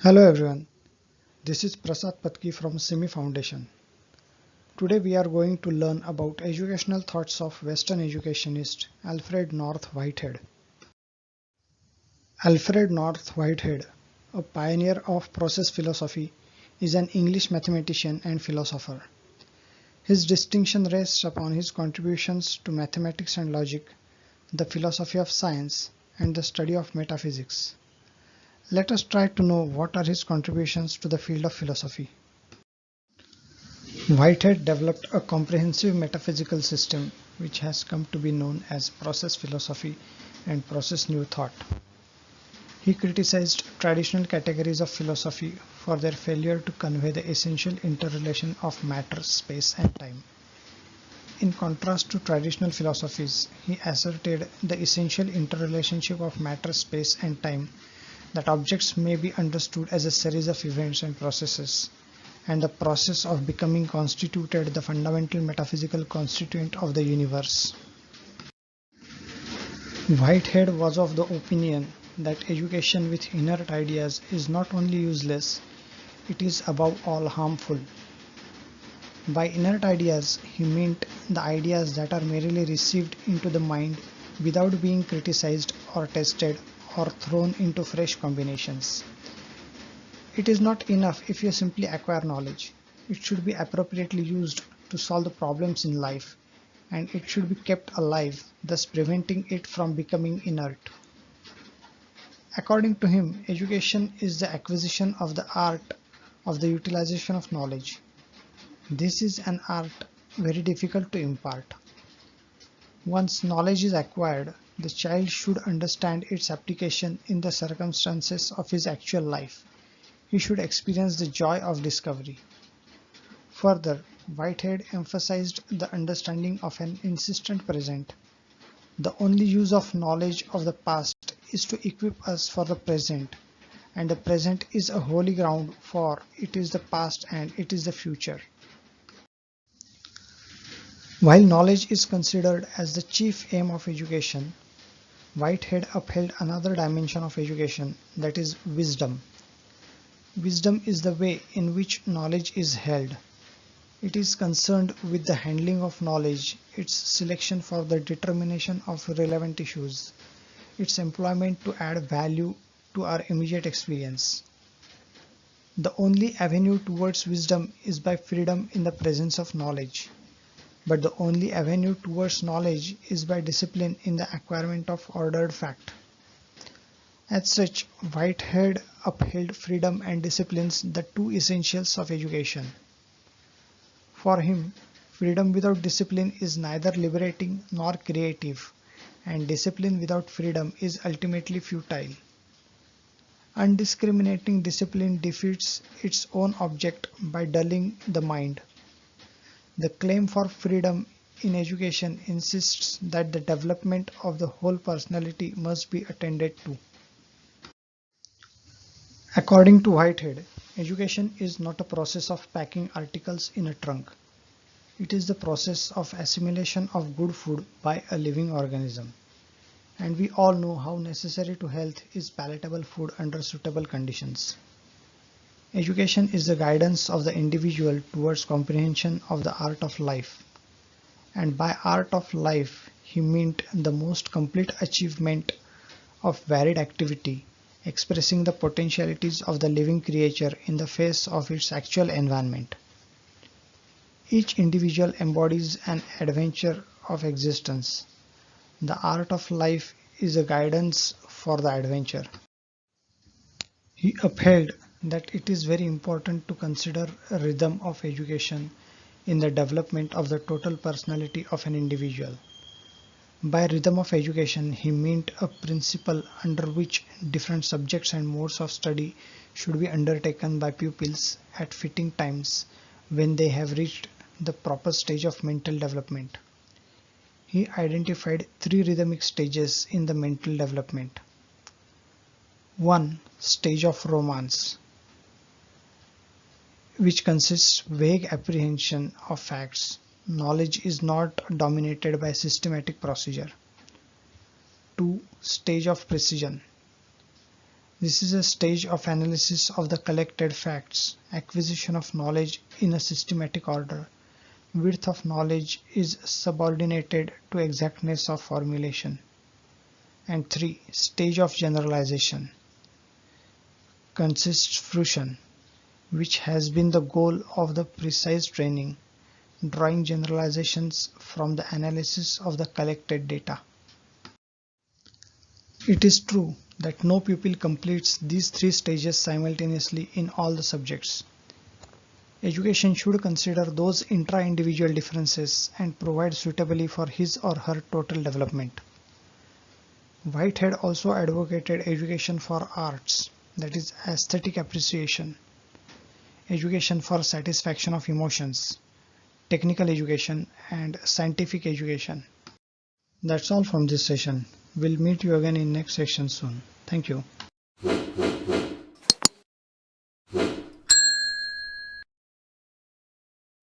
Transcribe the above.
Hello everyone, this is Prasad Patki from SIMMI Foundation. Today we are going to learn about educational thoughts of Western educationist Alfred North Whitehead. Alfred North Whitehead, a pioneer of process philosophy, is an English mathematician and philosopher. His distinction rests upon his contributions to mathematics and logic, the philosophy of science, and the study of metaphysics. Let us try to know what are his contributions to the field of philosophy. Whitehead developed a comprehensive metaphysical system which has come to be known as process philosophy and process new thought. He criticized traditional categories of philosophy for their failure to convey the essential interrelation of matter, space, and time. In contrast to traditional philosophies, he asserted the essential interrelationship of matter, space, and time, that objects may be understood as a series of events and processes, and the process of becoming constituted the fundamental metaphysical constituent of the universe. Whitehead was of the opinion that education with inert ideas is not only useless, it is above all harmful. By inert ideas, he meant the ideas that are merely received into the mind without being criticized or tested or thrown into fresh combinations. It is not enough if you simply acquire knowledge. It should be appropriately used to solve the problems in life, and it should be kept alive, thus preventing it from becoming inert. According to him, education is the acquisition of the art of the utilization of knowledge. This is an art very difficult to impart. Once knowledge is acquired, the child should understand its application in the circumstances of his actual life. He should experience the joy of discovery. Further, Whitehead emphasized the understanding of an insistent present. The only use of knowledge of the past is to equip us for the present, and the present is a holy ground, for it is the past and it is the future. While knowledge is considered as the chief aim of education, Whitehead upheld another dimension of education, that is wisdom. Wisdom is the way in which knowledge is held. It is concerned with the handling of knowledge, its selection for the determination of relevant issues, its employment to add value to our immediate experience. The only avenue towards wisdom is by freedom in the presence of knowledge. But the only avenue towards knowledge is by discipline in the acquirement of ordered fact. As such, Whitehead upheld freedom and disciplines, the two essentials of education. For him, freedom without discipline is neither liberating nor creative, and discipline without freedom is ultimately futile. Undiscriminating discipline defeats its own object by dulling the mind. The claim for freedom in education insists that the development of the whole personality must be attended to. According to Whitehead, education is not a process of packing articles in a trunk. It is the process of assimilation of good food by a living organism. And we all know how necessary to health is palatable food under suitable conditions. Education is the guidance of the individual towards comprehension of the art of life. And by art of life, he meant the most complete achievement of varied activity, expressing the potentialities of the living creature in the face of its actual environment. Each individual embodies an adventure of existence. The art of life is a guidance for the adventure. He upheld that it is very important to consider a rhythm of education in the development of the total personality of an individual. By rhythm of education, he meant a principle under which different subjects and modes of study should be undertaken by pupils at fitting times when they have reached the proper stage of mental development. He identified three rhythmic stages in the mental development. 1. Stage of romance, which consists vague apprehension of facts. Knowledge is not dominated by systematic procedure. 2. Stage of precision, This is a stage of analysis of the collected facts, acquisition of knowledge in a systematic order. Width of knowledge is subordinated to exactness of formulation. And 3. Stage of generalization consists fruition, which has been the goal of the precise training, drawing generalizations from the analysis of the collected data. It is true that no pupil completes these 3 stages simultaneously in all the subjects. Education should consider those intra-individual differences and provide suitably for his or her total development. Whitehead also advocated education for arts, that is aesthetic appreciation, education for satisfaction of emotions, technical education, and scientific education. That's all from this session. We'll meet you again in next session soon. Thank you.